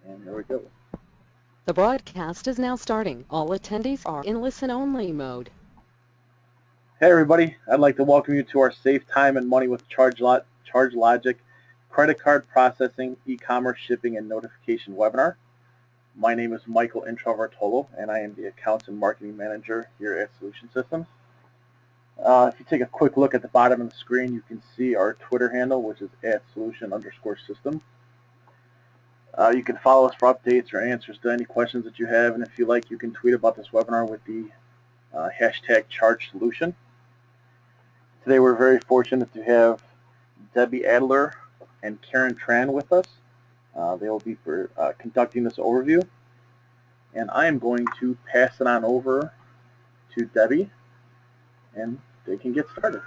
And there we go. The broadcast is now starting. All attendees are in listen-only mode. Hey everybody, I'd like to welcome you to our Save Time and Money with ChargeLogic Credit Card Processing, E-Commerce Shipping, and Notification webinar. My name is Michael Introvertolo, and I am the Accounts and Marketing Manager here at Solution Systems. If you take a quick look at the bottom of the screen, you can see our Twitter handle, which is @solution_system. You can follow us for updates or answers to any questions that you have, and if you like, you can tweet about this webinar with the hashtag #ChargeSolution. Today we're very fortunate to have Debbie Adler and Karen Tran with us. They will be conducting this overview, and I am going to pass it on over to Debbie, and they can get started.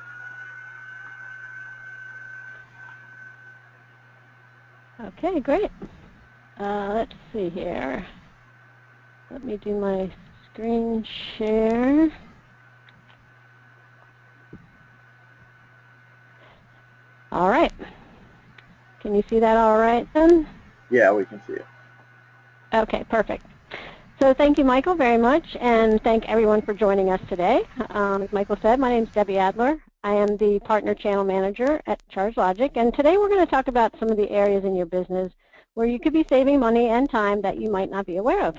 Okay, great. Let's see here. Let me do my screen share. All right. Can you see that all right then? Yeah, we can see it. Okay, perfect. So thank you, Michael, very much, and thank everyone for joining us today. As Michael said, my name is Debbie Adler. I am the Partner Channel Manager at ChargeLogic, and today we're going to talk about some of the areas in your business where you could be saving money and time that you might not be aware of.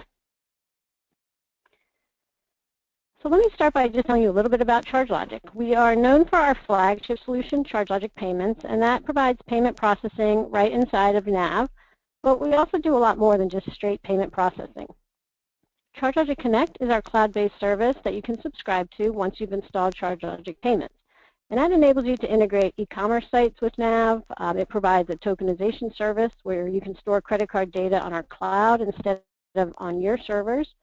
So let me start by just telling you a little bit about ChargeLogic. We are known for our flagship solution, ChargeLogic Payments, and that provides payment processing right inside of NAV, but we also do a lot more than just straight payment processing. ChargeLogic Connect is our cloud-based service that you can subscribe to once you've installed ChargeLogic Payments. And that enables you to integrate e-commerce sites with NAV. It provides a tokenization service where you can store credit card data on our cloud instead of on your servers.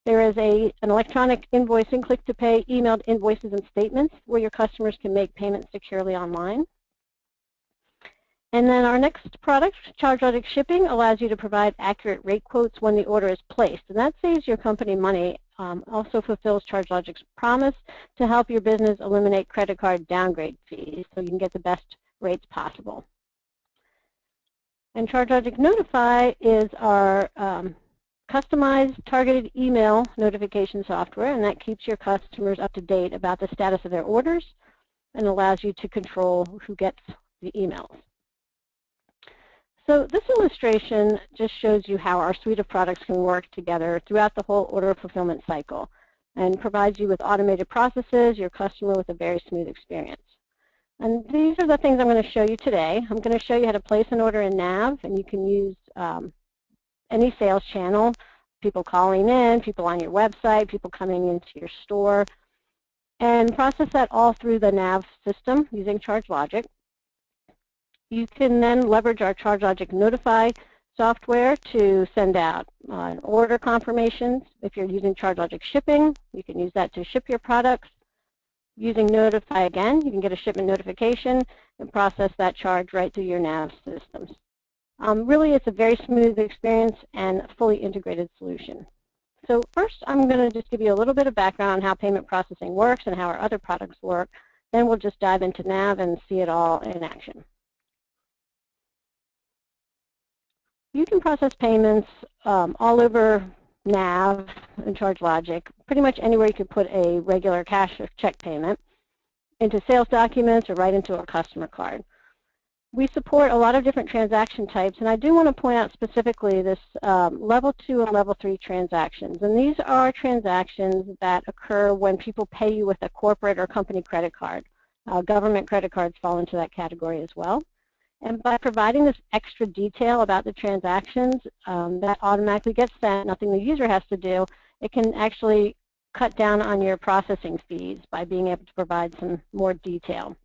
There is an electronic invoicing, click-to-pay, emailed invoices and statements where your customers can make payments securely online. And then our next product, ChargeLogic Shipping, allows you to provide accurate rate quotes when the order is placed. And that saves your company money, also fulfills ChargeLogic's promise to help your business eliminate credit card downgrade fees so you can get the best rates possible. And ChargeLogic Notify is our customized targeted email notification software, and that keeps your customers up to date about the status of their orders and allows you to control who gets the emails. So this illustration just shows you how our suite of products can work together throughout the whole order fulfillment cycle and provides you with automated processes, your customer with a very smooth experience. And these are the things I'm going to show you today. I'm going to show you how to place an order in NAV, and you can use any sales channel, people calling in, people on your website, people coming into your store, and process that all through the NAV system using ChargeLogic. You can then leverage our ChargeLogic Notify software to send out order confirmations. If you're using ChargeLogic Shipping, you can use that to ship your products. Using Notify again, you can get a shipment notification and process that charge right through your NAV systems. Really, it's a very smooth experience and a fully integrated solution. So first, I'm going to just give you a little bit of background on how payment processing works and how our other products work. Then we'll just dive into NAV and see it all in action. You can process payments all over NAV and ChargeLogic, pretty much anywhere you could put a regular cash or check payment, into sales documents or right into a customer card. We support a lot of different transaction types, and I do want to point out specifically this level 2 and level 3 transactions. And these are transactions that occur when people pay you with a corporate or company credit card. Government credit cards fall into that category as well. And by providing this extra detail about the transactions that automatically gets sent, nothing the user has to do, it can actually cut down on your processing fees by being able to provide some more detail.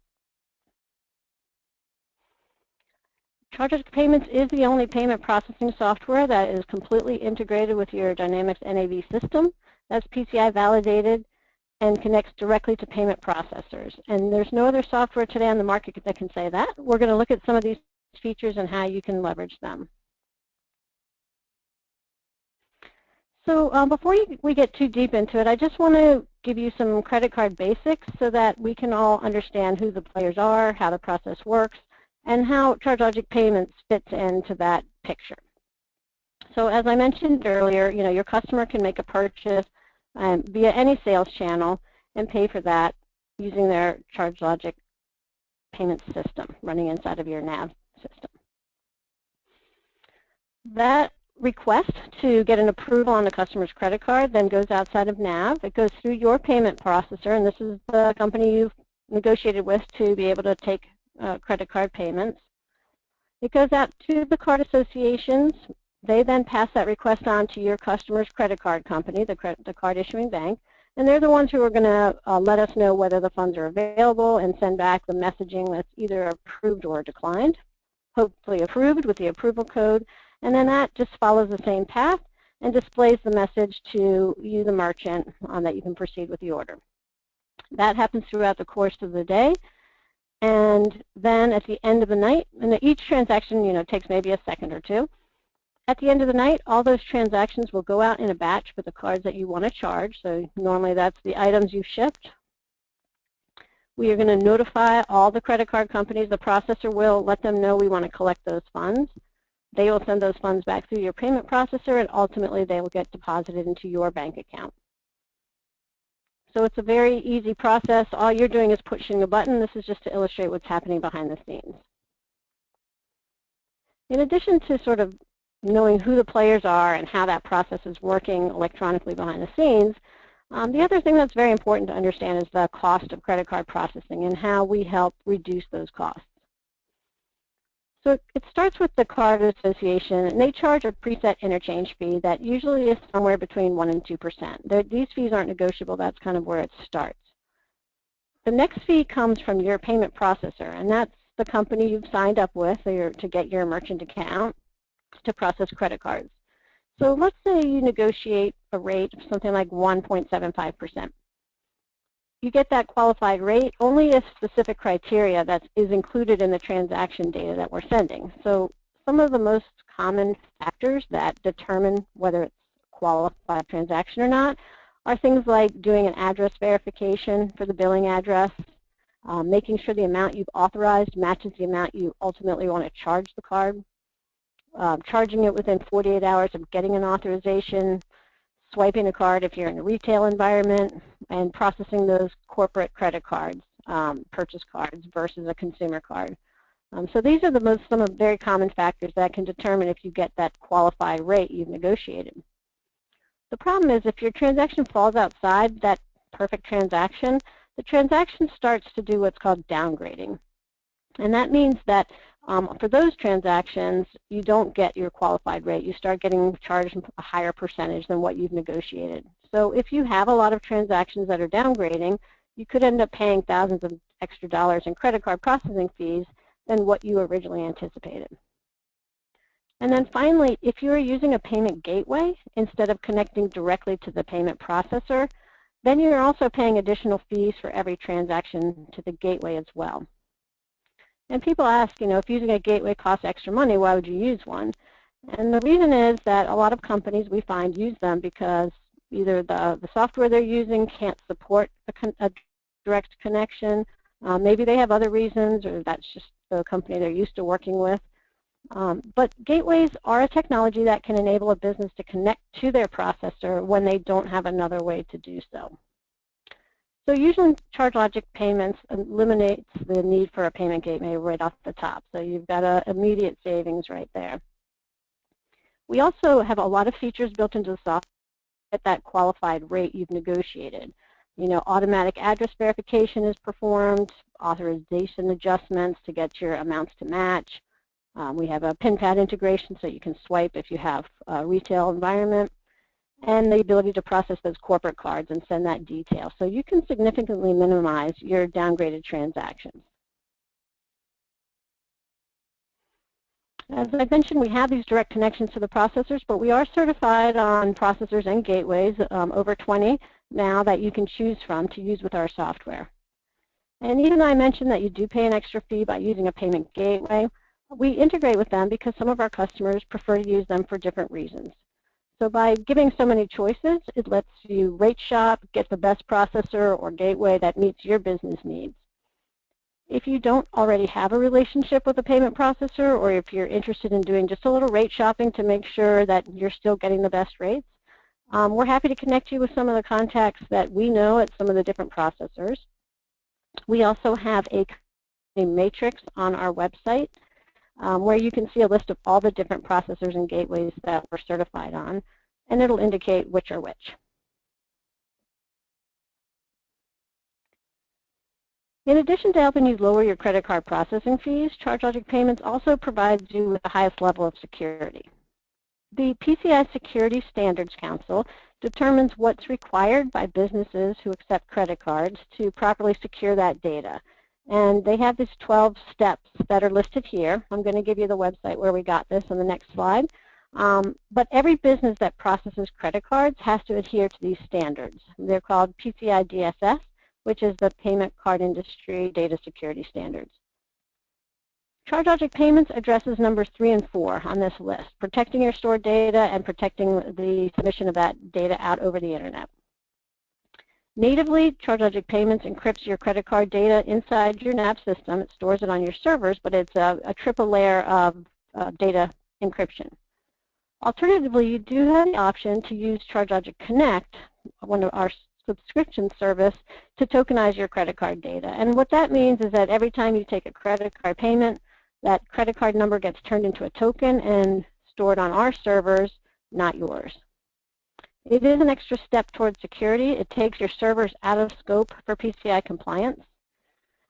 ChargeLogic Payments is the only payment processing software that is completely integrated with your Dynamics NAV system. That's PCI-validated and connects directly to payment processors. And there's no other software today on the market that can say that. We're going to look at some of these features and how you can leverage them. So before we get too deep into it, I just want to give you some credit card basics so that we can all understand who the players are, how the process works, and how ChargeLogic Payments fits into that picture. So as I mentioned earlier, your customer can make a purchase via any sales channel and pay for that using their ChargeLogic payment system running inside of your NAV system. That request to get an approval on the customer's credit card then goes outside of NAV. It goes through your payment processor, and this is the company you've negotiated with to be able to take credit card payments. It goes out to the card associations. They then pass that request on to your customer's credit card company, the card issuing bank, and they're the ones who are going to let us know whether the funds are available and send back the messaging that's either approved or declined, hopefully approved with the approval code, and then that just follows the same path and displays the message to you, the merchant, that you can proceed with the order. That happens throughout the course of the day, and then at the end of the night, and each transaction takes maybe a second or two. At the end of the night, all those transactions will go out in a batch for the cards that you want to charge. So normally that's the items you've shipped. We are going to notify all the credit card companies. The processor will let them know we want to collect those funds. They will send those funds back through your payment processor, and ultimately they will get deposited into your bank account. So it's a very easy process. All you're doing is pushing a button. This is just to illustrate what's happening behind the scenes. In addition to sort of knowing who the players are and how that process is working electronically behind the scenes, the other thing that's very important to understand is the cost of credit card processing and how we help reduce those costs. So it starts with the card association, and they charge a preset interchange fee that usually is somewhere between 1% and 2%. These fees aren't negotiable. That's kind of where it starts. The next fee comes from your payment processor, and that's the company you've signed up with to get your merchant account to process credit cards. So let's say you negotiate a rate of something like 1.75%. You get that qualified rate only if specific criteria that is included in the transaction data that we're sending. So some of the most common factors that determine whether it's a qualified transaction or not are things like doing an address verification for the billing address, making sure the amount you've authorized matches the amount you ultimately want to charge the card, charging it within 48 hours of getting an authorization, swiping a card if you're in a retail environment, and processing those corporate credit cards, purchase cards versus a consumer card. So these are some of the very common factors that can determine if you get that qualified rate you've negotiated. The problem is if your transaction falls outside that perfect transaction, the transaction starts to do what's called downgrading. And that means that for those transactions, you don't get your qualified rate. You start getting charged a higher percentage than what you've negotiated. So if you have a lot of transactions that are downgrading, you could end up paying thousands of extra dollars in credit card processing fees than what you originally anticipated. And then finally, if you are using a payment gateway instead of connecting directly to the payment processor, then you're also paying additional fees for every transaction to the gateway as well. And people ask, if using a gateway costs extra money, why would you use one? And the reason is that a lot of companies we find use them because either the software they're using can't support a direct connection, maybe they have other reasons, or that's just the company they're used to working with. But gateways are a technology that can enable a business to connect to their processor when they don't have another way to do so. So usually ChargeLogic Payments eliminates the need for a payment gateway right off the top. So you've got an immediate savings right there. We also have a lot of features built into the software at that qualified rate you've negotiated. Automatic address verification is performed, authorization adjustments to get your amounts to match. We have a PIN pad integration so you can swipe if you have a retail environment, and the ability to process those corporate cards and send that detail. So you can significantly minimize your downgraded transactions. As I mentioned, we have these direct connections to the processors, but we are certified on processors and gateways, over 20 now that you can choose from to use with our software. And even though I mentioned that you do pay an extra fee by using a payment gateway, we integrate with them because some of our customers prefer to use them for different reasons. So by giving so many choices, it lets you rate shop, get the best processor or gateway that meets your business needs. If you don't already have a relationship with a payment processor, or if you're interested in doing just a little rate shopping to make sure that you're still getting the best rates, we're happy to connect you with some of the contacts that we know at some of the different processors. We also have a matrix on our website where you can see a list of all the different processors and gateways that we're certified on, and it'll indicate which are which. In addition to helping you lower your credit card processing fees, ChargeLogic Payments also provides you with the highest level of security. The PCI Security Standards Council determines what's required by businesses who accept credit cards to properly secure that data. And they have these 12 steps that are listed here. I'm going to give you the website where we got this on the next slide. But every business that processes credit cards has to adhere to these standards. They're called PCI DSS, which is the Payment Card Industry Data Security Standards. ChargeLogic Payments addresses numbers 3 and 4 on this list, protecting your stored data and protecting the submission of that data out over the internet. Natively, ChargeLogic Payments encrypts your credit card data inside your NAV system. It stores it on your servers, but it's a triple layer of data encryption. Alternatively, you do have the option to use ChargeLogic Connect, one of our subscription service, to tokenize your credit card data. And what that means is that every time you take a credit card payment, that credit card number gets turned into a token and stored on our servers, not yours. It is an extra step towards security. It takes your servers out of scope for PCI compliance.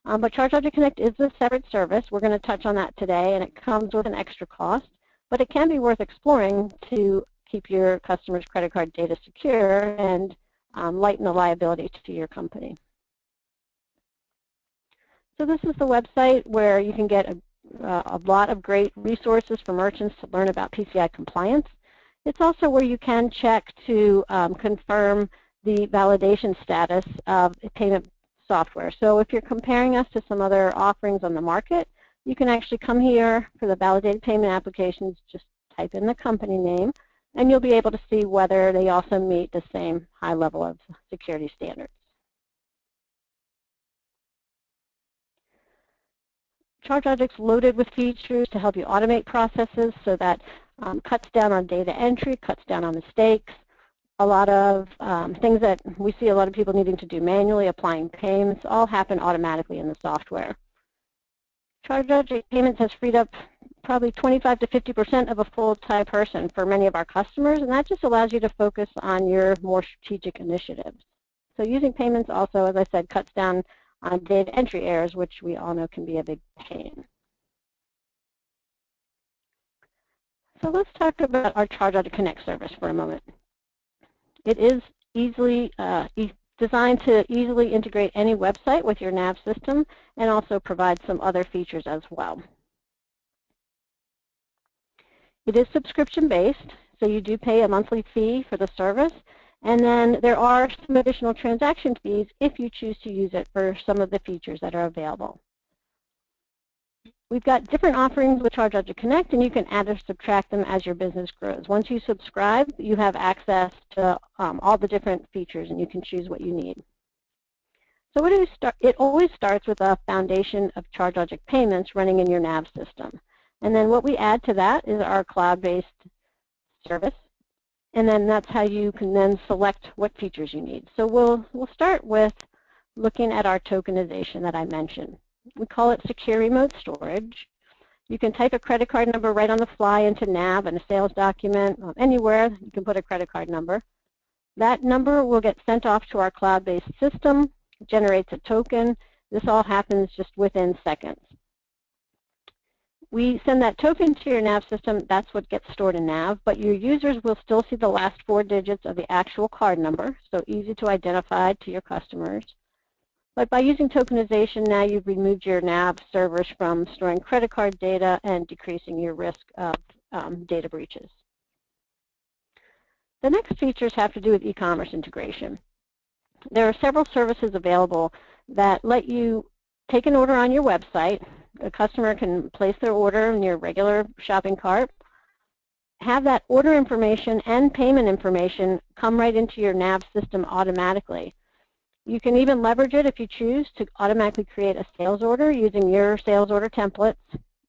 But ChargeLogic Connect is a separate service. We're going to touch on that today, and it comes with an extra cost. But it can be worth exploring to keep your customers' credit card data secure and lighten the liability to your company. So this is the website where you can get a lot of great resources for merchants to learn about PCI compliance. It's also where you can check to confirm the validation status of payment software. So if you're comparing us to some other offerings on the market, you can actually come here for the validated payment applications, just type in the company name, and you'll be able to see whether they also meet the same high level of security standards. ChargeLogic's loaded with features to help you automate processes, so that cuts down on data entry, cuts down on mistakes. A lot of things that we see a lot of people needing to do manually, applying payments, all happen automatically in the software. ChargeLogic Payments has freed up probably 25 to 50% of a full-time person for many of our customers, and that just allows you to focus on your more strategic initiatives. So using payments also, as I said, cuts down on data entry errors, which we all know can be a big pain. So let's talk about our ChargeLogic Connect service for a moment. It is easily designed to easily integrate any website with your NAV system, and also provide some other features as well. It is subscription-based, so you do pay a monthly fee for the service, and then there are some additional transaction fees if you choose to use it for some of the features that are available. We've got different offerings with ChargeLogic Connect, and you can add or subtract them as your business grows. Once you subscribe, you have access to all the different features, and you can choose what you need. So what do we start? It always starts with a foundation of ChargeLogic Payments running in your NAV system. And then what we add to that is our cloud-based service. And then that's how you can then select what features you need. So we'll start with looking at our tokenization that I mentioned. We call it secure remote storage. You can type a credit card number right on the fly into NAV and a sales document. Anywhere you can put a credit card number. That number will get sent off to our cloud-based system, generates a token. This all happens just within seconds. We send that token to your NAV system. That's what gets stored in NAV, but your users will still see the last 4 digits of the actual card number, so easy to identify to your customers. But by using tokenization, now you've removed your NAV servers from storing credit card data and decreasing your risk of data breaches. The next features have to do with e-commerce integration. There are several services available that let you take an order on your website. A customer can place their order in your regular shopping cart, have that order information and payment information come right into your NAV system automatically. You can even leverage it if you choose to automatically create a sales order using your sales order templates.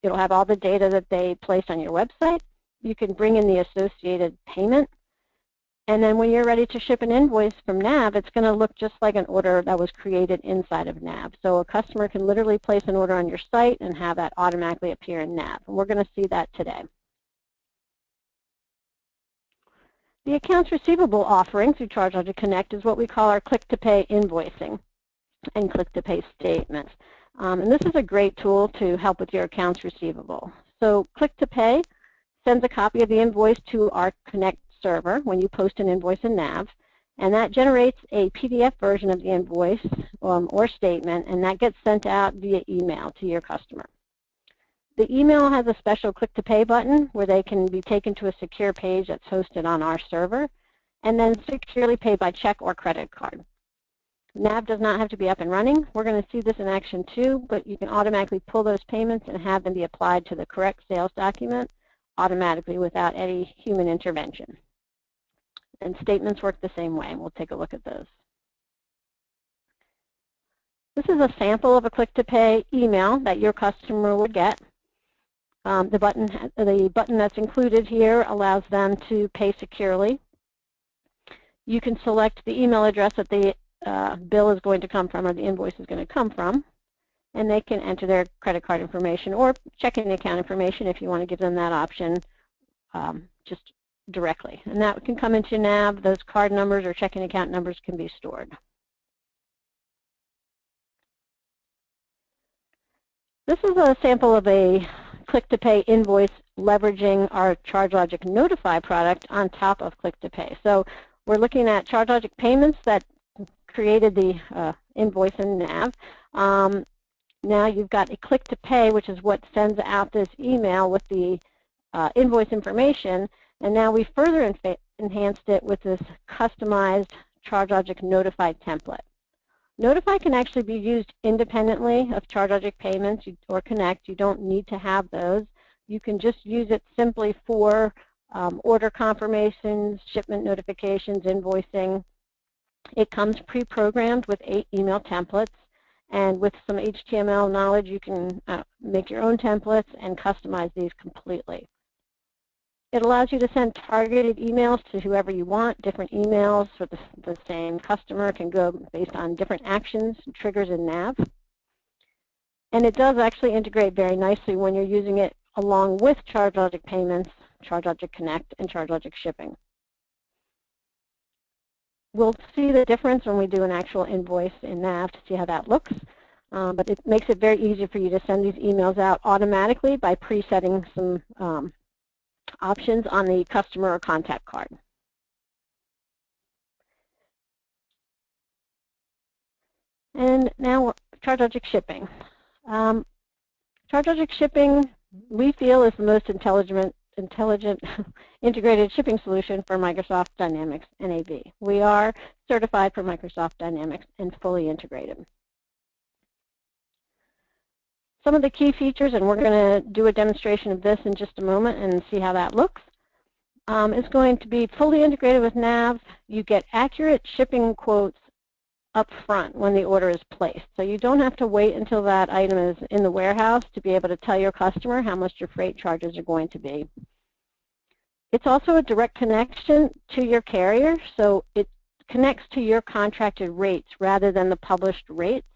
It'll have all the data that they placed on your website. You can bring in the associated payment. And then when you're ready to ship an invoice from NAV, it's going to look just like an order that was created inside of NAV. So a customer can literally place an order on your site and have that automatically appear in NAV. And we're going to see that today. The accounts receivable offering through ChargeLogic Connect is what we call our click-to-pay invoicing and click-to-pay statements. And this is a great tool to help with your accounts receivable. So click-to-pay sends a copy of the invoice to our Connect server when you post an invoice in NAV, and that generates a PDF version of the invoice or statement, and that gets sent out via email to your customer. The email has a special click-to-pay button where they can be taken to a secure page that's hosted on our server and then securely paid by check or credit card. NAV does not have to be up and running. We're going to see this in action too, but you can automatically pull those payments and have them be applied to the correct sales document automatically without any human intervention. And statements work the same way, and we'll take a look at those. This is a sample of a click-to-pay email that your customer would get. The button that's included here allows them to pay securely. You can select the email address that the bill is going to come from or the invoice is going to come from, and they can enter their credit card information or checking account information if you want to give them that option just directly. And that can come into NAV. Those card numbers or checking account numbers can be stored. This is a sample of a click-to-pay invoice leveraging our ChargeLogic Notify product on top of click-to-pay. So we're looking at ChargeLogic payments that created the invoice in NAV. Now you've got a click-to-pay, which is what sends out this email with the invoice information, and now we further enhanced it with this customized ChargeLogic Notify template. Notify can actually be used independently of ChargeLogic Payments or Connect. You don't need to have those. You can just use it simply for order confirmations, shipment notifications, invoicing. It comes pre-programmed with 8 email templates, and with some HTML knowledge, you can make your own templates and customize these completely. It allows you to send targeted emails to whoever you want. Different emails for the same customer can go based on different actions and triggers in NAV. And it does actually integrate very nicely when you're using it along with ChargeLogic Payments, ChargeLogic Connect, and ChargeLogic Shipping. We'll see the difference when we do an actual invoice in NAV to see how that looks. But it makes it very easy for you to send these emails out automatically by presetting some options on the customer or contact card. And now ChargeLogic Shipping. ChargeLogic Shipping, we feel, is the most intelligent integrated shipping solution for Microsoft Dynamics NAV. We are certified for Microsoft Dynamics and fully integrated. Some of the key features, and we're going to do a demonstration of this in just a moment and see how that looks, is going to be fully integrated with NAV. You get accurate shipping quotes up front when the order is placed. So you don't have to wait until that item is in the warehouse to be able to tell your customer how much your freight charges are going to be. It's also a direct connection to your carrier, so it connects to your contracted rates rather than the published rates,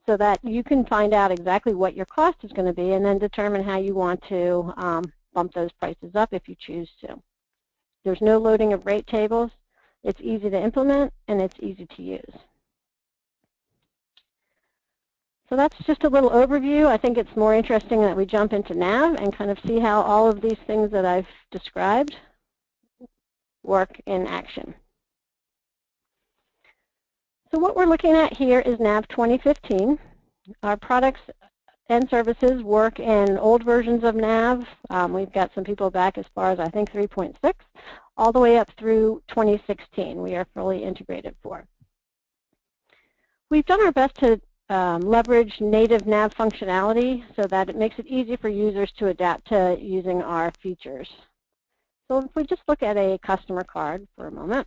so that you can find out exactly what your cost is going to be and then determine how you want to bump those prices up if you choose to. There's no loading of rate tables. It's easy to implement and it's easy to use. So that's just a little overview. I think it's more interesting that we jump into NAV and kind of see how all of these things that I've described work in action. So what we're looking at here is NAV 2015. Our products and services work in old versions of NAV. We've got some people back as far as, I think, 3.6, all the way up through 2016 we are fully integrated for. We've done our best to leverage native NAV functionality so that it makes it easy for users to adapt to using our features. So if we just look at a customer card for a moment,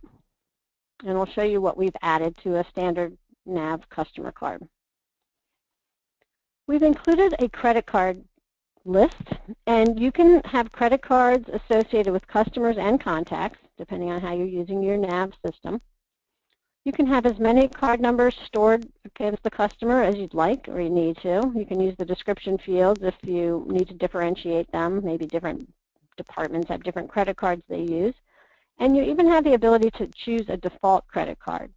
and we'll show you what we've added to a standard NAV customer card. We've included a credit card list, and you can have credit cards associated with customers and contacts, depending on how you're using your NAV system. You can have as many card numbers stored against the customer as you'd like or you need to. You can use the description fields if you need to differentiate them. Maybe different departments have different credit cards they use. And you even have the ability to choose a default credit card.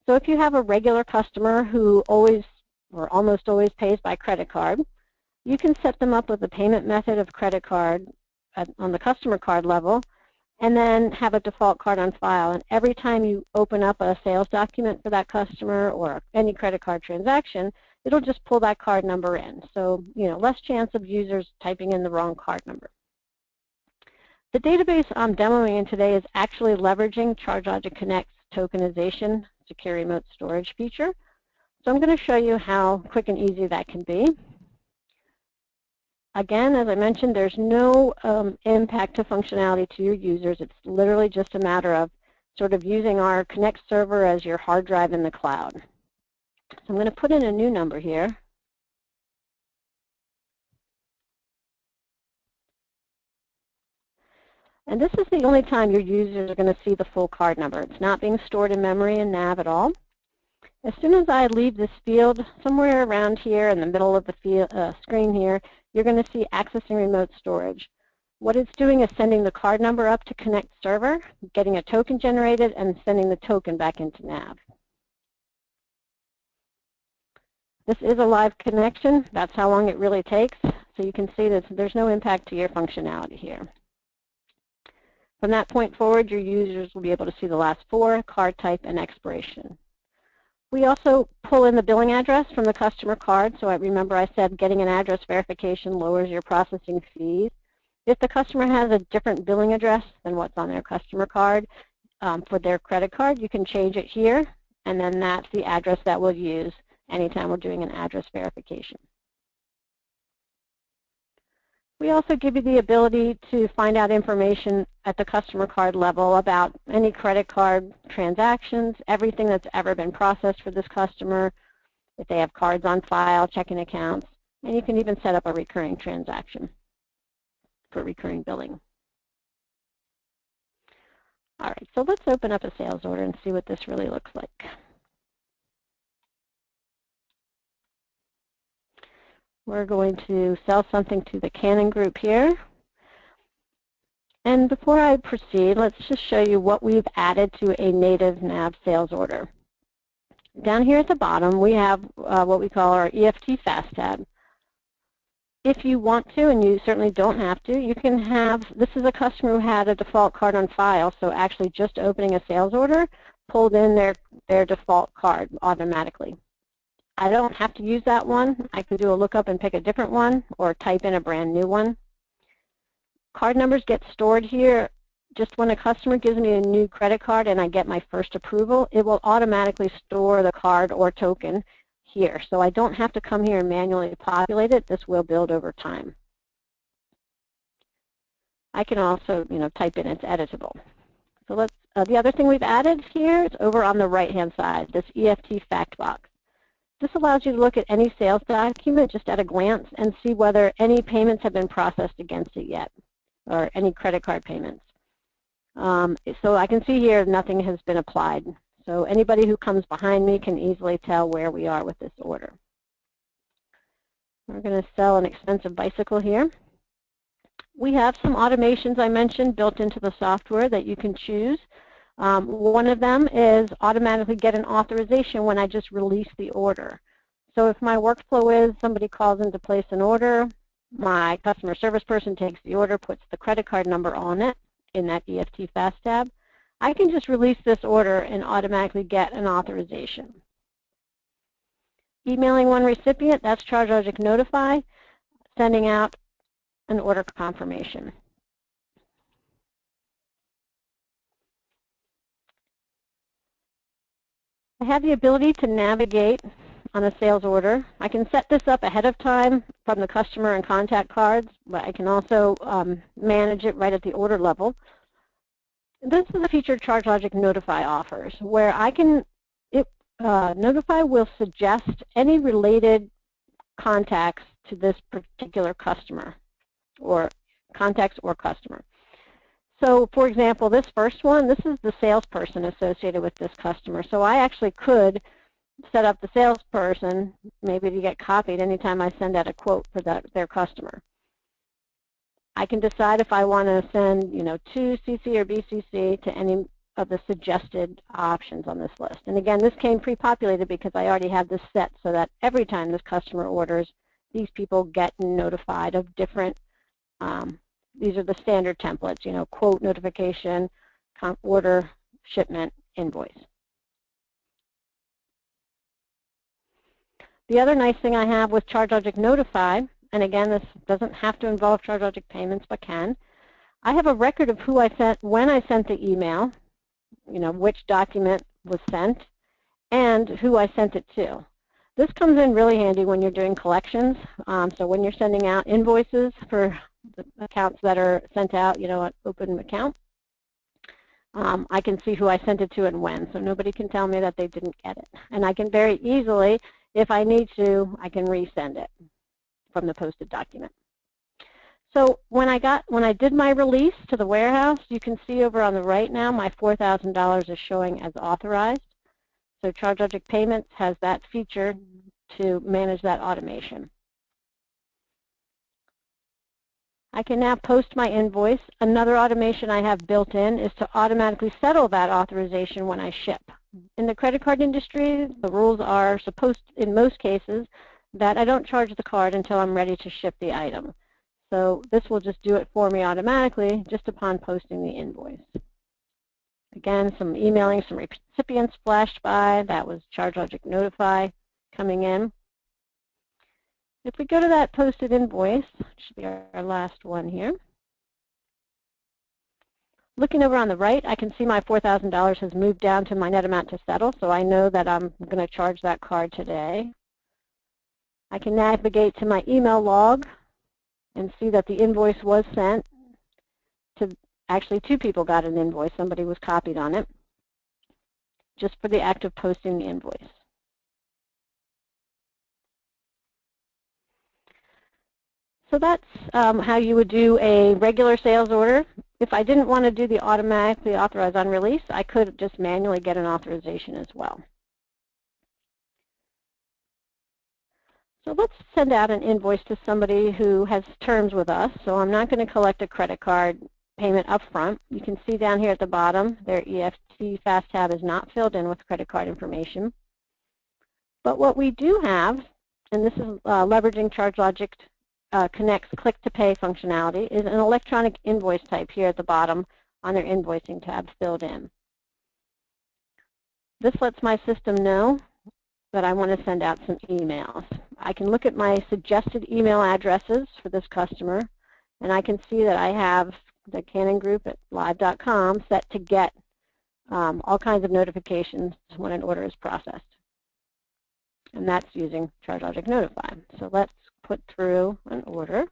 So if you have a regular customer who always or almost always pays by credit card, you can set them up with a payment method of credit card on the customer card level, and then have a default card on file. And every time you open up a sales document for that customer or any credit card transaction, it'll just pull that card number in. So, less chance of users typing in the wrong card number. The database I'm demoing today is actually leveraging ChargeLogic Connect's tokenization secure remote storage feature. So I'm going to show you how quick and easy that can be. Again, as I mentioned, there's no impact to functionality to your users. It's literally just a matter of sort of using our Connect server as your hard drive in the cloud. So I'm going to put in a new number here. And this is the only time your users are going to see the full card number. It's not being stored in memory in NAV at all. As soon as I leave this field, somewhere around here in the middle of the screen here, you're going to see accessing remote storage. What it's doing is sending the card number up to Connect server, getting a token generated, and sending the token back into NAV. This is a live connection. That's how long it really takes. So you can see that there's no impact to your functionality here. From that point forward, your users will be able to see the last four, card type, and expiration. We also pull in the billing address from the customer card. So remember I said getting an address verification lowers your processing fees. If the customer has a different billing address than what's on their customer card for their credit card, you can change it here, and then that's the address that we'll use anytime we're doing an address verification. We also give you the ability to find out information at the customer card level about any credit card transactions, everything that's ever been processed for this customer, if they have cards on file, checking accounts, and you can even set up a recurring transaction for recurring billing. All right, so let's open up a sales order and see what this really looks like. We're going to sell something to the Canon Group here. And before I proceed, let's just show you what we've added to a native NAV sales order. Down here at the bottom, we have what we call our EFT Fast tab. If you want to, and you certainly don't have to, you can have, this is a customer who had a default card on file, so actually just opening a sales order pulled in their default card automatically. I don't have to use that one. I can do a lookup and pick a different one or type in a brand new one. Card numbers get stored here. Just when a customer gives me a new credit card and I get my first approval, it will automatically store the card or token here. So I don't have to come here and manually populate it. This will build over time. I can also, type in it's editable. So let's, the other thing we've added here is over on the right-hand side, this EFT fact box. This allows you to look at any sales document just at a glance and see whether any payments have been processed against it yet, or any credit card payments. So I can see here nothing has been applied. So anybody who comes behind me can easily tell where we are with this order. We're going to sell an expensive bicycle here. We have some automations I mentioned built into the software that you can choose. One of them is automatically get an authorization when I just release the order. So if my workflow is somebody calls in to place an order, my customer service person takes the order, puts the credit card number on it in that EFT Fast tab, I can just release this order and automatically get an authorization. Emailing one recipient, that's ChargeLogic Notify, sending out an order confirmation. I have the ability to navigate on a sales order. I can set this up ahead of time from the customer and contact cards, but I can also manage it right at the order level. This is a feature ChargeLogic Notify offers, where I can, Notify will suggest any related contacts to this particular customer, or contacts or customer. So, for example, this first one, this is the salesperson associated with this customer. So I actually could set up the salesperson, maybe to get copied anytime I send out a quote for their customer. I can decide if I want to send, to CC or BCC to any of the suggested options on this list. And again, this came pre-populated because I already have this set so that every time this customer orders, these people get notified of different, these are the standard templates, quote, notification, order, shipment, invoice. The other nice thing I have with ChargeLogic Notify, and again, this doesn't have to involve ChargeLogic payments, but can, I have a record of who I sent, when I sent the email, which document was sent, and who I sent it to. This comes in really handy when you're doing collections. So when you're sending out invoices for the accounts that are sent out, an open account, I can see who I sent it to and when, so nobody can tell me that they didn't get it. And I can very easily, if I need to, I can resend it from the posted document. So when I did my release to the warehouse, you can see over on the right now, my $4,000 is showing as authorized. So ChargeLogic Payments has that feature to manage that automation. I can now post my invoice. Another automation I have built in is to automatically settle that authorization when I ship. In the credit card industry, the rules are supposed, in most cases, that I don't charge the card until I'm ready to ship the item. So this will just do it for me automatically just upon posting the invoice. Again, some emailing, some recipients flashed by. That was ChargeLogic Notify coming in. If we go to that posted invoice, which should be our last one here. Looking over on the right, I can see my $4,000 has moved down to my net amount to settle, so I know that I'm going to charge that card today. I can navigate to my email log and see that the invoice was sent to, actually 2 people got an invoice, somebody was copied on it, just for the act of posting the invoice. So that's how you would do a regular sales order. If I didn't want to do the automatically authorize on release, I could just manually get an authorization as well. So let's send out an invoice to somebody who has terms with us. So I'm not going to collect a credit card payment up front. You can see down here at the bottom, their EFT Fast tab is not filled in with credit card information. But what we do have, and this is leveraging ChargeLogic Connect's Click to Pay functionality, is an electronic invoice type here at the bottom on their invoicing tab filled in. This lets my system know that I want to send out some emails. I can look at my suggested email addresses for this customer, and I can see that I have the Canon Group at live.com set to get all kinds of notifications when an order is processed. And that's using ChargeLogic Notify. So let's put through an order.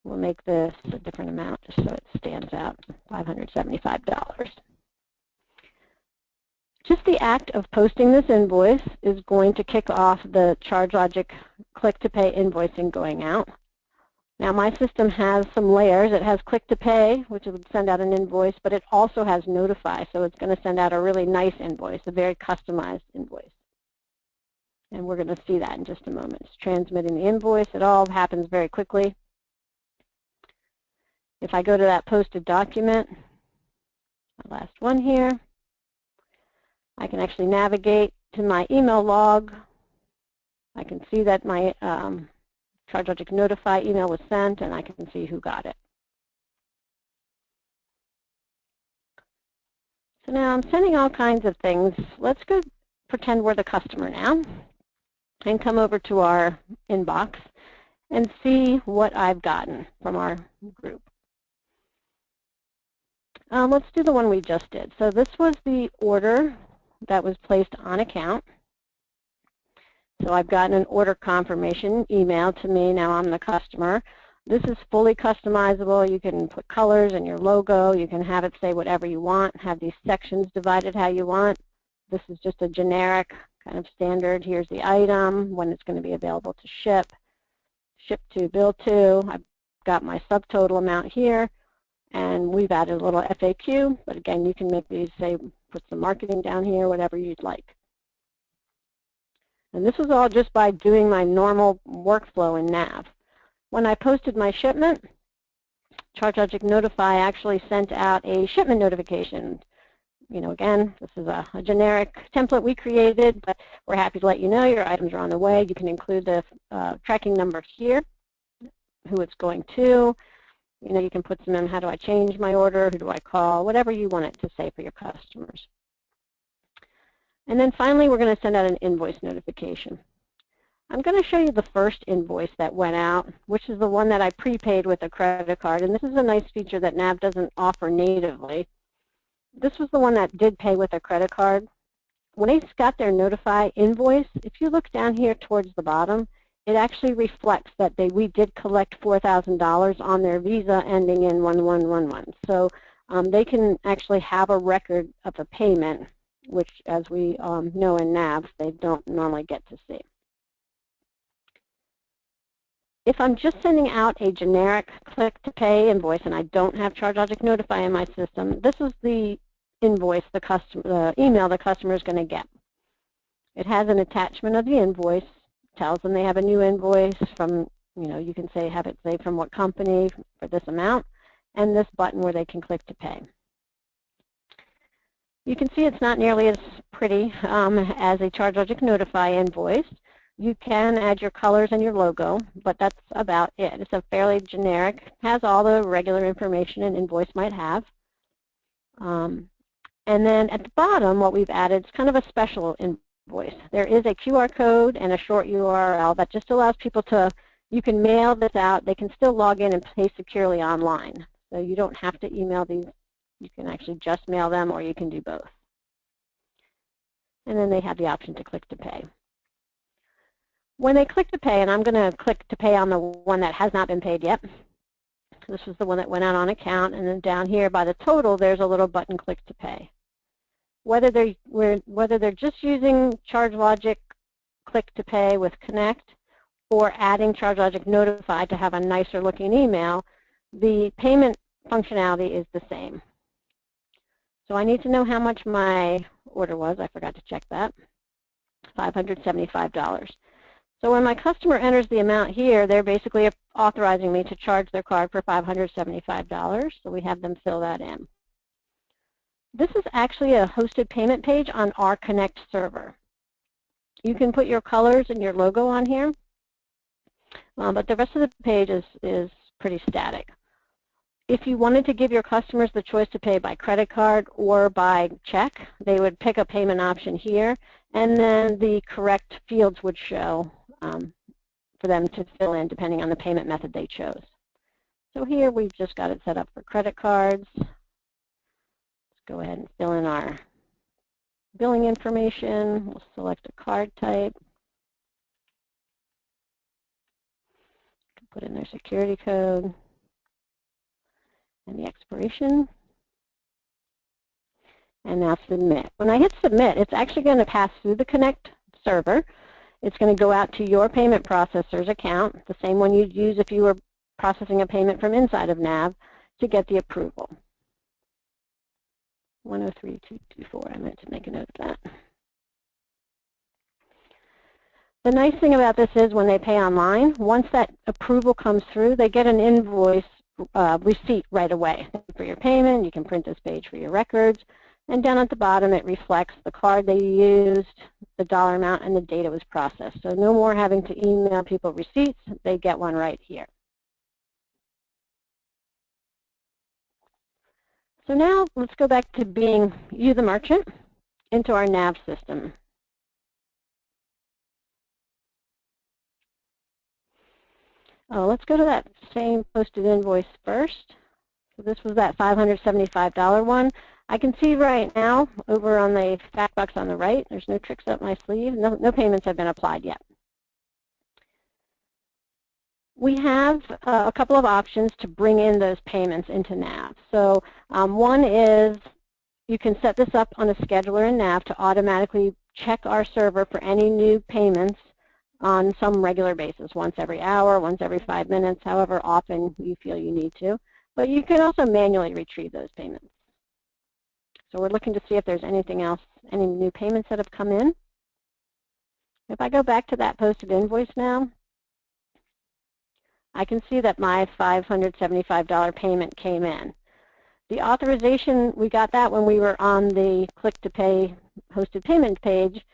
We'll make this a different amount just so it stands out, $575. Just the act of posting this invoice is going to kick off the ChargeLogic Click to Pay invoicing going out. Now my system has some layers. It has Click to Pay, which would send out an invoice, but it also has Notify, so it's going to send out a really nice invoice, a very customized invoice. And we're going to see that in just a moment. It's transmitting the invoice. It all happens very quickly. If I go to that posted document, the last one here, I can actually navigate to my email log. I can see that my ChargeLogic Notify email was sent, and I can see who got it. So now I'm sending all kinds of things. Let's go pretend we're the customer now and come over to our inbox and see what I've gotten from our group. Let's do the one we just did. So this was the order that was placed on account. So I've gotten an order confirmation email to me. Now I'm the customer. This is fully customizable. You can put colors and your logo. You can have it say whatever you want, have these sections divided how you want. This is just a generic kind of standard. Here's the item, when it's going to be available to ship, ship to, bill to. I've got my subtotal amount here, and we've added a little FAQ, but again, you can make these, say, put some marketing down here, whatever you'd like. And this was all just by doing my normal workflow in NAV. When I posted my shipment, ChargeLogic Notify actually sent out a shipment notification. You know, again, this is a generic template we created, but we're happy to let you know your items are on the way. You can include the tracking number here, who it's going to. You know, you can put some in, how do I change my order, who do I call, whatever you want it to say for your customers. And then finally, we're going to send out an invoice notification. I'm going to show you the first invoice that went out, which is the one that I prepaid with a credit card. And this is a nice feature that NAV doesn't offer natively. This was the one that did pay with a credit card. When they got their Notify invoice, if you look down here towards the bottom, it actually reflects that we did collect $4,000 on their Visa ending in 1111. So they can actually have a record of a payment, which, as we know in NAV, they don't normally get to see. If I'm just sending out a generic click-to-pay invoice and I don't have ChargeLogic Notify in my system, this is the invoice, the email the customer is going to get. It has an attachment of the invoice, tells them they have a new invoice from, you know, you can say, have it say from what company for this amount, and this button where they can click to pay. You can see it's not nearly as pretty as a ChargeLogic Notify invoice. You can add your colors and your logo, but that's about it. It's a fairly generic, has all the regular information an invoice might have. And then at the bottom, what we've added is kind of a special invoice. There is a QR code and a short URL that just allows people to, you can mail this out. They can still log in and pay securely online. So you don't have to email these. You can actually just mail them, or you can do both. And then they have the option to click to pay. When they click to pay, and I'm going to click to pay on the one that has not been paid yet. This is the one that went out on account, and then down here by the total, there's a little button, click to pay. Whether they're just using ChargeLogic Click to Pay with Connect or adding ChargeLogic Notify to have a nicer looking email, the payment functionality is the same. So I need to know how much my order was. I forgot to check that. $575. So when my customer enters the amount here, they're basically authorizing me to charge their card for $575. So we have them fill that in. This is actually a hosted payment page on our Connect server. You can put your colors and your logo on here, but the rest of the page is pretty static. If you wanted to give your customers the choice to pay by credit card or by check, they would pick a payment option here, and then the correct fields would show for them to fill in depending on the payment method they chose. So here we've just got it set up for credit cards. Let's go ahead and fill in our billing information. We'll select a card type. Put in their security code and the expiration. And now submit. When I hit submit, it's actually going to pass through the Connect server. It's going to go out to your payment processor's account, the same one you'd use if you were processing a payment from inside of NAV, to get the approval. 103224, I meant to make a note of that. The nice thing about this is when they pay online, once that approval comes through, they get an invoice receipt right away for your payment. You can print this page for your records. And down at the bottom, it reflects the card they used, the dollar amount, and the date it was processed. So no more having to email people receipts. They get one right here. So now let's go back to being you, the merchant, into our NAV system. Let's go to that same posted invoice first. So this was that $575 one. I can see right now over on the fact box on the right, there's no tricks up my sleeve. No payments have been applied yet. We have a couple of options to bring in those payments into NAV. So one is you can set this up on a scheduler in NAV to automatically check our server for any new payments on some regular basis, once every hour, once every 5 minutes, however often you feel you need to. But you can also manually retrieve those payments. So we're looking to see if there's anything else, any new payments that have come in. If I go back to that posted invoice now, I can see that my $575 payment came in. The authorization, we got that when we were on the Click to Pay hosted payment page.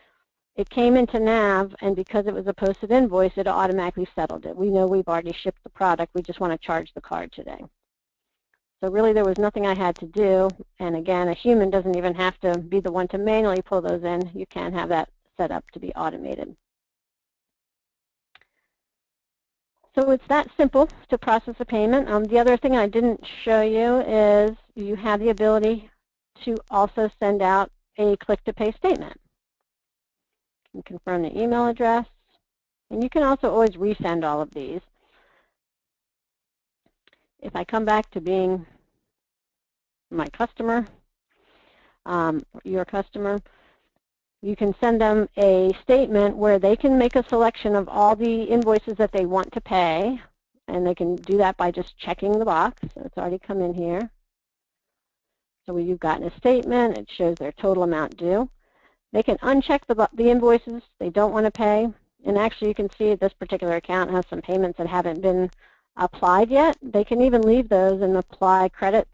It came into NAV, and because it was a posted invoice, it automatically settled it. We know we've already shipped the product. We just want to charge the card today. So really, there was nothing I had to do. And again, a human doesn't even have to be the one to manually pull those in. You can have that set up to be automated. So it's that simple to process a payment. The other thing I didn't show you is you have the ability to also send out a click-to-pay statement. You can confirm the email address, and you can also always resend all of these. If I come back to being my customer, your customer, you can send them a statement where they can make a selection of all the invoices that they want to pay, and they can do that by just checking the box. So it's already come in here. So when you've gotten a statement, it shows their total amount due. They can uncheck the invoices they don't want to pay, and actually you can see this particular account has some payments that haven't been applied yet. They can even leave those and apply credits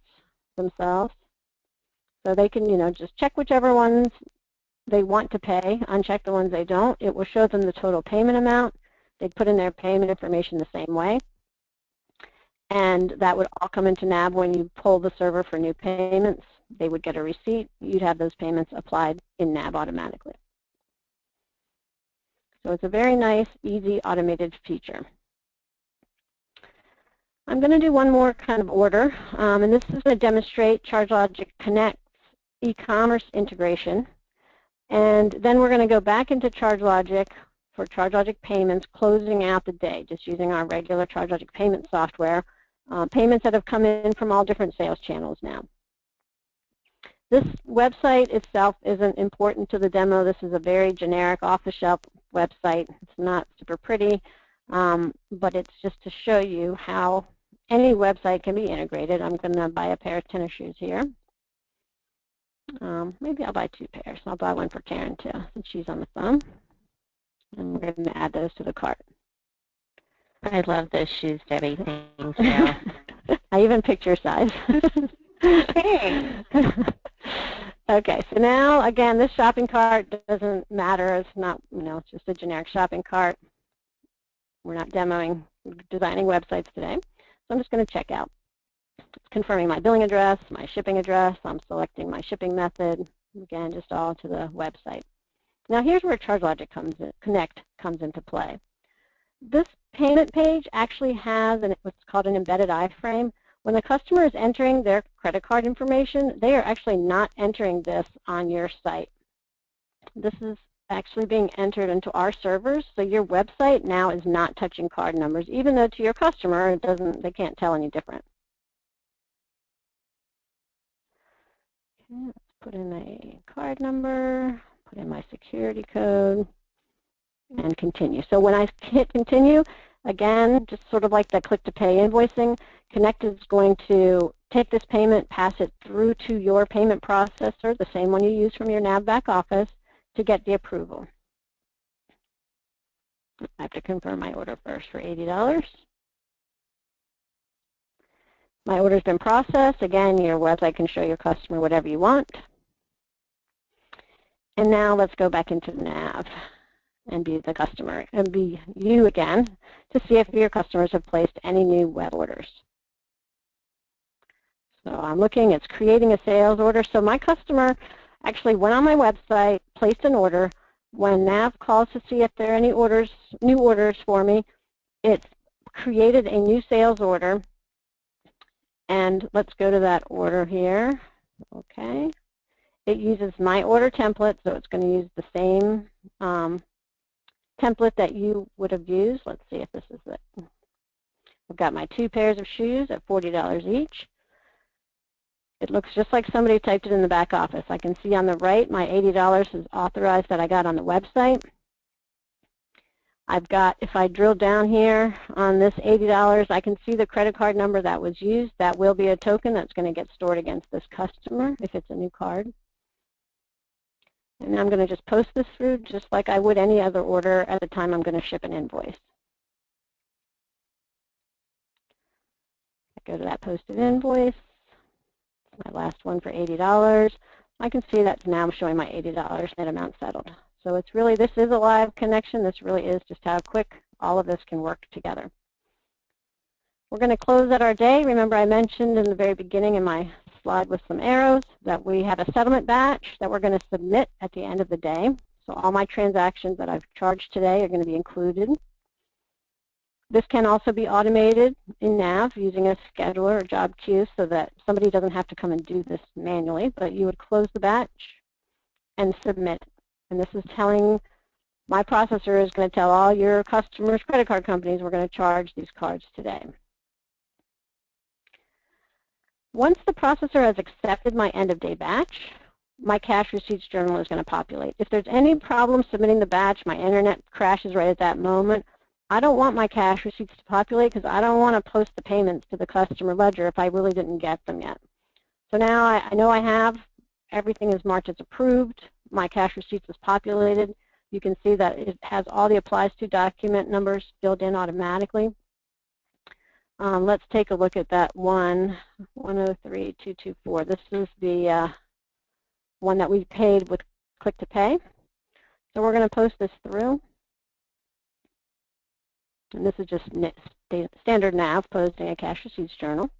themselves. So they can, just check whichever ones they want to pay, uncheck the ones they don't. It will show them the total payment amount. They'd put in their payment information the same way. And that would all come into NAV when you pull the server for new payments. They would get a receipt. You'd have those payments applied in NAV automatically. So it's a very nice, easy, automated feature. I'm going to do one more kind of order, and this is going to demonstrate ChargeLogic Connect's e-commerce integration. And then we're going to go back into ChargeLogic for ChargeLogic payments, closing out the day, just using our regular ChargeLogic payment software, payments that have come in from all different sales channels now. This website itself isn't important to the demo. This is a very generic, off-the-shelf website. It's not super pretty, but it's just to show you how any website can be integrated. I'm going to buy a pair of tennis shoes here. Maybe I'll buy 2 pairs. I'll buy one for Karen too, since she's on the phone. And we're going to add those to the cart. I love those shoes, Debbie. Thanks, Sarah. I even picked your size. Thanks. Okay, so now, again, this shopping cart doesn't matter. It's not, it's just a generic shopping cart. We're not demoing, designing websites today. So I'm just going to check out. It's confirming my billing address, my shipping address. I'm selecting my shipping method. Again, just all to the website. Now here's where ChargeLogic Connect comes into play. This payment page actually has what's called an embedded iframe. When the customer is entering their credit card information, they are actually not entering this on your site. This is actually being entered into our servers, so your website now is not touching card numbers, even though to your customer they can't tell any different. Okay, let's put in a card number, put in my security code, and continue. So when I hit continue, again, just sort of like the click-to-pay invoicing, Connect is going to take this payment, pass it through to your payment processor, the same one you use from your NAV back office, to get the approval. I have to confirm my order first for $80. My order's been processed. Again, your website can show your customer whatever you want. And now let's go back into NAV and be the customer, and be you again, to see if your customers have placed any new web orders. So I'm looking, it's creating a sales order. So my customer actually went on my website, placed an order. When NAV calls to see if there are any orders, new orders for me, it's created a new sales order. And let's go to that order here. Okay. It uses my order template, so it's going to use the same template that you would have used. Let's see if this is it. I've got my 2 pairs of shoes at $40 each. It looks just like somebody typed it in the back office. I can see on the right my $80 is authorized that I got on the website. I've got, if I drill down here on this $80, I can see the credit card number that was used. That will be a token that's going to get stored against this customer if it's a new card. And I'm going to just post this through just like I would any other order at the time I'm going to ship an invoice. I go to that posted invoice, my last one for $80. I can see that's now showing my $80 net amount settled. So it's really, this is a live connection. This really is just how quick all of this can work together. We're going to close out our day. Remember I mentioned in the very beginning in my slide with some arrows that we have a settlement batch that we're going to submit at the end of the day. So all my transactions that I've charged today are going to be included. This can also be automated in NAV using a scheduler or job queue so that somebody doesn't have to come and do this manually, but you would close the batch and submit it. And this is telling, my processor is going to tell all your customers, credit card companies, we're going to charge these cards today. Once the processor has accepted my end of day batch, my cash receipts journal is going to populate. If there's any problem submitting the batch, my internet crashes right at that moment, I don't want my cash receipts to populate because I don't want to post the payments to the customer ledger if I really didn't get them yet. So now I know I have, everything is marked as approved. My cash receipts is populated. You can see that it has all the applies to document numbers filled in automatically. Let's take a look at that 103224. This is the one that we paid with Click to Pay. So we're going to post this through. And this is just standard NAV, posting a cash receipts journal.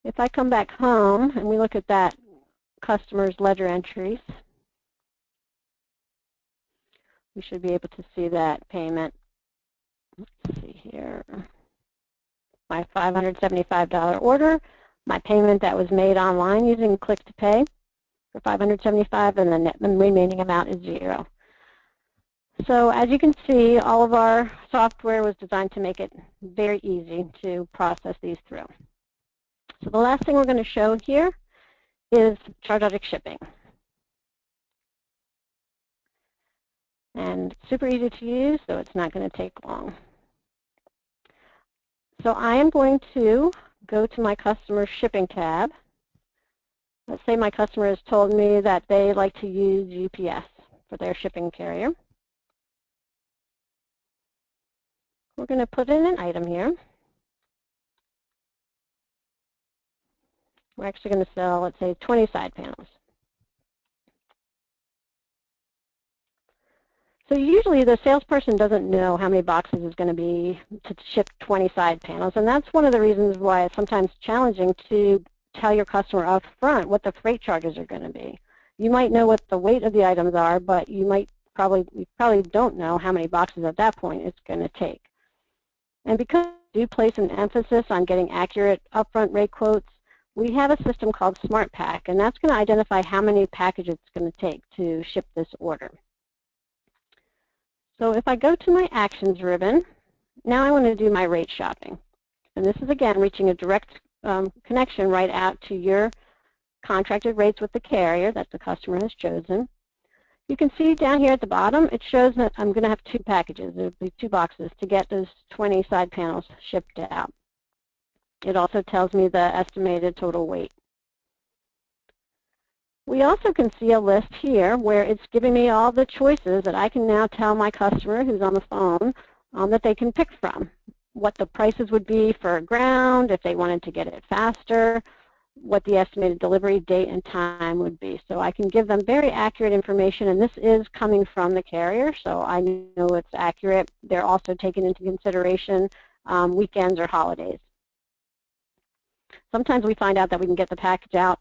If I come back home and we look at that customer's ledger entries, we should be able to see that payment. Let's see here. My $575 order, my payment that was made online using Click to Pay for $575, and the remaining amount is 0. So as you can see, all of our software was designed to make it very easy to process these through. So the last thing we're going to show here is ChargeLogic Shipping. And super easy to use, so it's not going to take long. So I am going to go to my customer shipping tab. Let's say my customer has told me that they like to use UPS for their shipping carrier. We're going to put in an item here. We're actually going to sell, let's say, 20 side panels. So usually the salesperson doesn't know how many boxes is going to be to ship 20 side panels, and that's one of the reasons why it's sometimes challenging to tell your customer up front what the freight charges are going to be. You might know what the weight of the items are, but you probably don't know how many boxes at that point it's going to take. And because we do place an emphasis on getting accurate upfront rate quotes, we have a system called Smart Pack, and that's going to identify how many packages it's going to take to ship this order. So if I go to my Actions ribbon, now I want to do my rate shopping. And this is, again, reaching a direct connection right out to your contracted rates with the carrier that the customer has chosen. You can see down here at the bottom, it shows that I'm going to have 2 packages. There will be 2 boxes to get those 20 side panels shipped out. It also tells me the estimated total weight. We also can see a list here where it's giving me all the choices that I can now tell my customer who's on the phone that they can pick from. What the prices would be for ground, if they wanted to get it faster, what the estimated delivery date and time would be. So I can give them very accurate information, and this is coming from the carrier, so I know it's accurate. They're also taking into consideration weekends or holidays. Sometimes we find out that we can get the package out,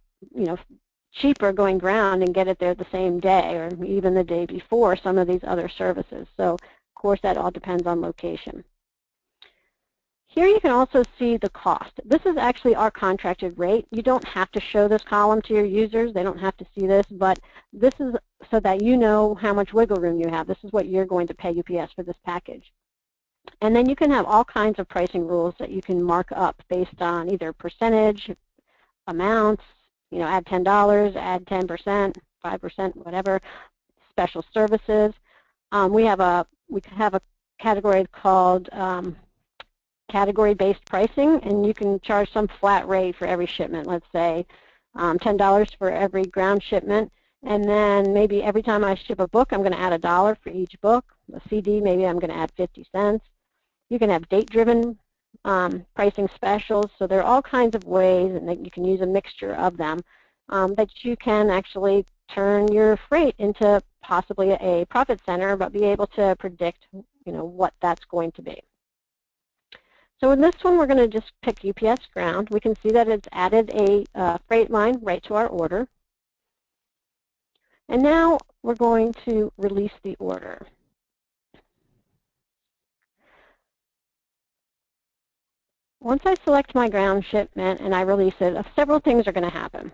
cheaper going ground and get it there the same day or even the day before some of these other services. So, of course, that all depends on location. Here you can also see the cost. This is actually our contracted rate. You don't have to show this column to your users. They don't have to see this, but this is so that you know how much wiggle room you have. This is what you're going to pay UPS for this package. And then you can have all kinds of pricing rules that you can mark up based on either percentage, amounts, add $10, add 10%, 5%, whatever, special services. We have a category called category-based pricing, and you can charge some flat rate for every shipment. Let's say $10 for every ground shipment, and then maybe every time I ship a book, I'm going to add $1 for each book. A CD, maybe I'm going to add 50 cents. You can have date-driven pricing specials, so there are all kinds of ways, and that you can use a mixture of them, that you can actually turn your freight into possibly a profit center, but be able to predict, what that's going to be. So in this one, we're going to just pick UPS ground. We can see that it's added a freight line right to our order. And now we're going to release the order. Once I select my ground shipment and I release it, several things are going to happen.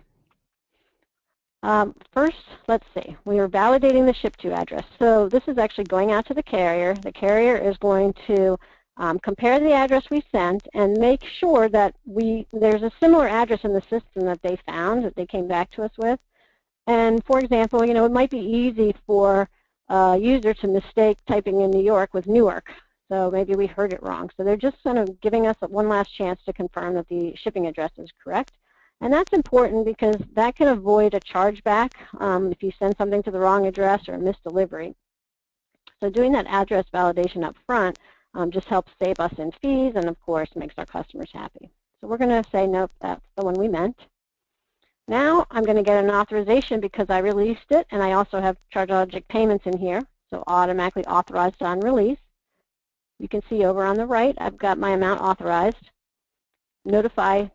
First, let's see, we are validating the ship to address. So this is actually going out to the carrier. The carrier is going to compare the address we sent and make sure that there's a similar address in the system that they found, that they came back to us with. And for example, it might be easy for a user to mistake typing in New York with Newark. So maybe we heard it wrong. So they're just sort of giving us one last chance to confirm that the shipping address is correct. And that's important because that can avoid a chargeback if you send something to the wrong address or a missed delivery. So doing that address validation up front just helps save us in fees and, of course, makes our customers happy. So we're going to say, nope, that's the one we meant. Now I'm going to get an authorization because I released it, and I also have ChargeLogic payments in here, so automatically authorized on release. You can see over on the right, I've got my amount authorized. Notify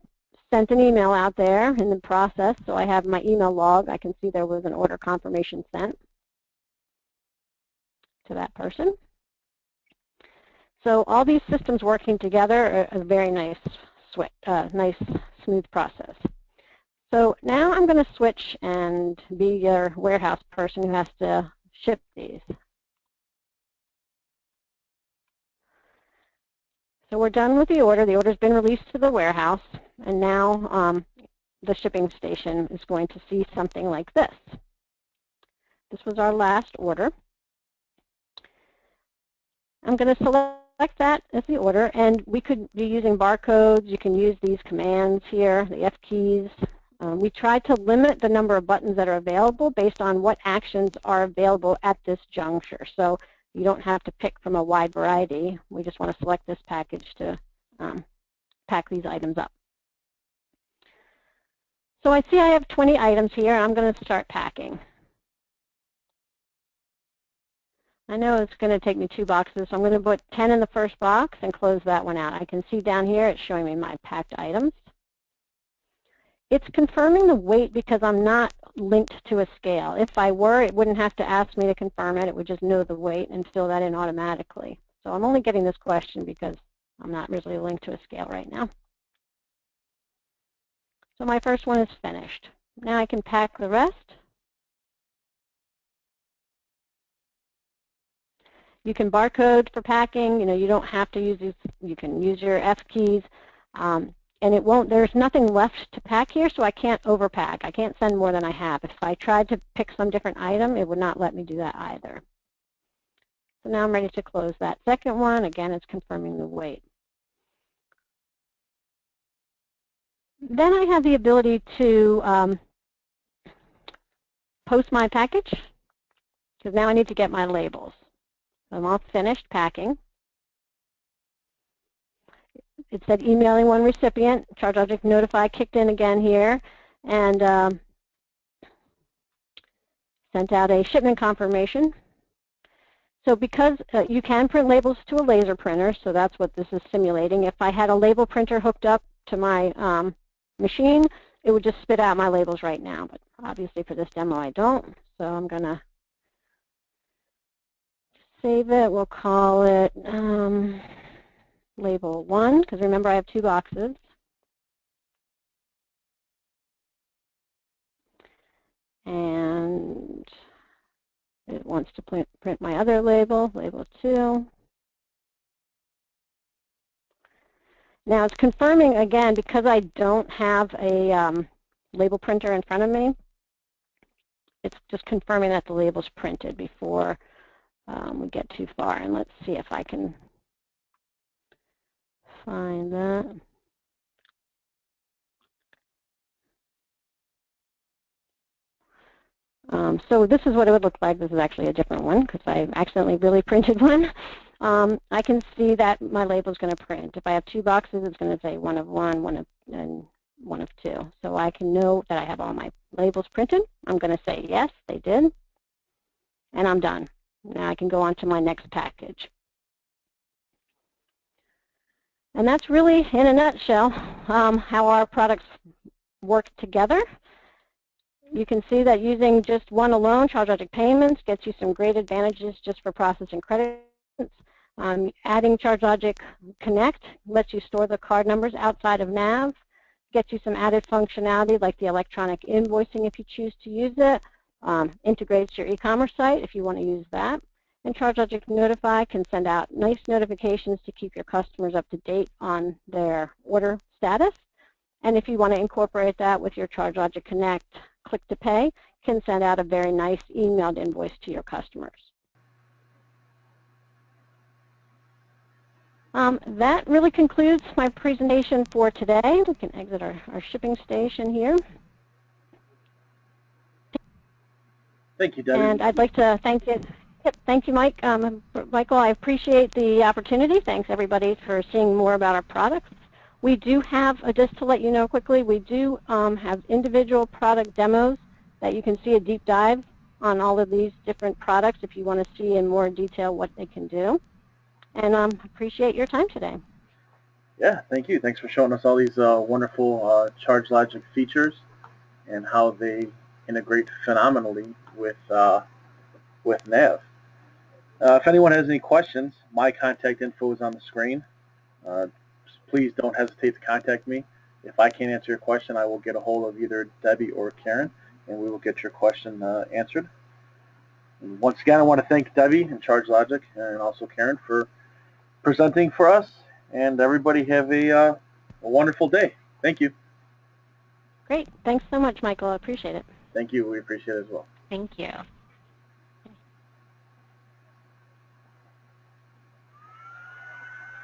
sent an email out there in the process, so I have my email log. I can see there was an order confirmation sent to that person. So all these systems working together are a very nice, smooth process. So now I'm going to switch and be your warehouse person who has to ship these. So we're done with the order. The order's been released to the warehouse, and now the shipping station is going to see something like this. This was our last order. I'm going to select that as the order, and we could be using barcodes. You can use these commands here, the F keys. We tried to limit the number of buttons that are available based on what actions are available at this juncture. So you don't have to pick from a wide variety. We just want to select this package to pack these items up. So I see I have 20 items here. I'm going to start packing. I know it's going to take me 2 boxes, so I'm going to put 10 in the first box and close that one out. I can see down here it's showing me my packed items. It's confirming the weight because I'm not linked to a scale. If I were, it wouldn't have to ask me to confirm it. It would just know the weight and fill that in automatically. So I'm only getting this question because I'm not really linked to a scale right now. So my first one is finished. Now I can pack the rest. You can barcode for packing. You don't have to use these. You can use your F keys. And it won't, there's nothing left to pack here, so I can't overpack. I can't send more than I have. If I tried to pick some different item, it would not let me do that either. So now I'm ready to close that second one. Again, it's confirming the weight. Then I have the ability to post my package, because now I need to get my labels. I'm all finished packing. It said emailing one recipient. ChargeLogic Notify kicked in again here and sent out a shipment confirmation. So because you can print labels to a laser printer, so that's what this is simulating. If I had a label printer hooked up to my machine, it would just spit out my labels right now. But obviously for this demo I don't, so I'm going to save it. We'll call it label 1, because remember I have 2 boxes. And it wants to print my other label, label 2. Now it's confirming again, because I don't have a label printer in front of me, it's just confirming that the label's printed before we get too far. And let's see if I can find that. So this is what it would look like. This is actually a different one because I accidentally really printed one. I can see that my label is going to print. If I have 2 boxes, it's going to say 1 of 1, and 1 of 2. So I can know that I have all my labels printed. I'm going to say yes, they did, and I'm done. Now I can go on to my next package. And that's really, in a nutshell, how our products work together. You can see that using just one alone, ChargeLogic Payments gets you some great advantages just for processing credits. Adding ChargeLogic Connect lets you store the card numbers outside of NAV, gets you some added functionality like the electronic invoicing if you choose to use it, integrates your e-commerce site if you want to use that. And ChargeLogic Notify can send out nice notifications to keep your customers up to date on their order status. And if you want to incorporate that with your ChargeLogic Connect Click to Pay, can send out a very nice emailed invoice to your customers. That really concludes my presentation for today. We can exit our shipping station here. Thank you, Debbie. And I'd like to thank you. Yep, thank you, Mike. Michael, I appreciate the opportunity. Thanks, everybody, for seeing more about our products. We do have, just to let you know quickly, we do have individual product demos that you can see a deep dive on all of these different products if you want to see in more detail what they can do. And appreciate your time today. Yeah, thank you. Thanks for showing us all these wonderful ChargeLogic features and how they integrate phenomenally with NAV. If anyone has any questions, my contact info is on the screen. Please don't hesitate to contact me. If I can't answer your question, I will get a hold of either Debbie or Karen, and we will get your question answered. And once again, I want to thank Debbie and ChargeLogic and also Karen for presenting for us, and everybody have a wonderful day. Thank you. Great. Thanks so much, Michael. I appreciate it. Thank you. We appreciate it as well. Thank you.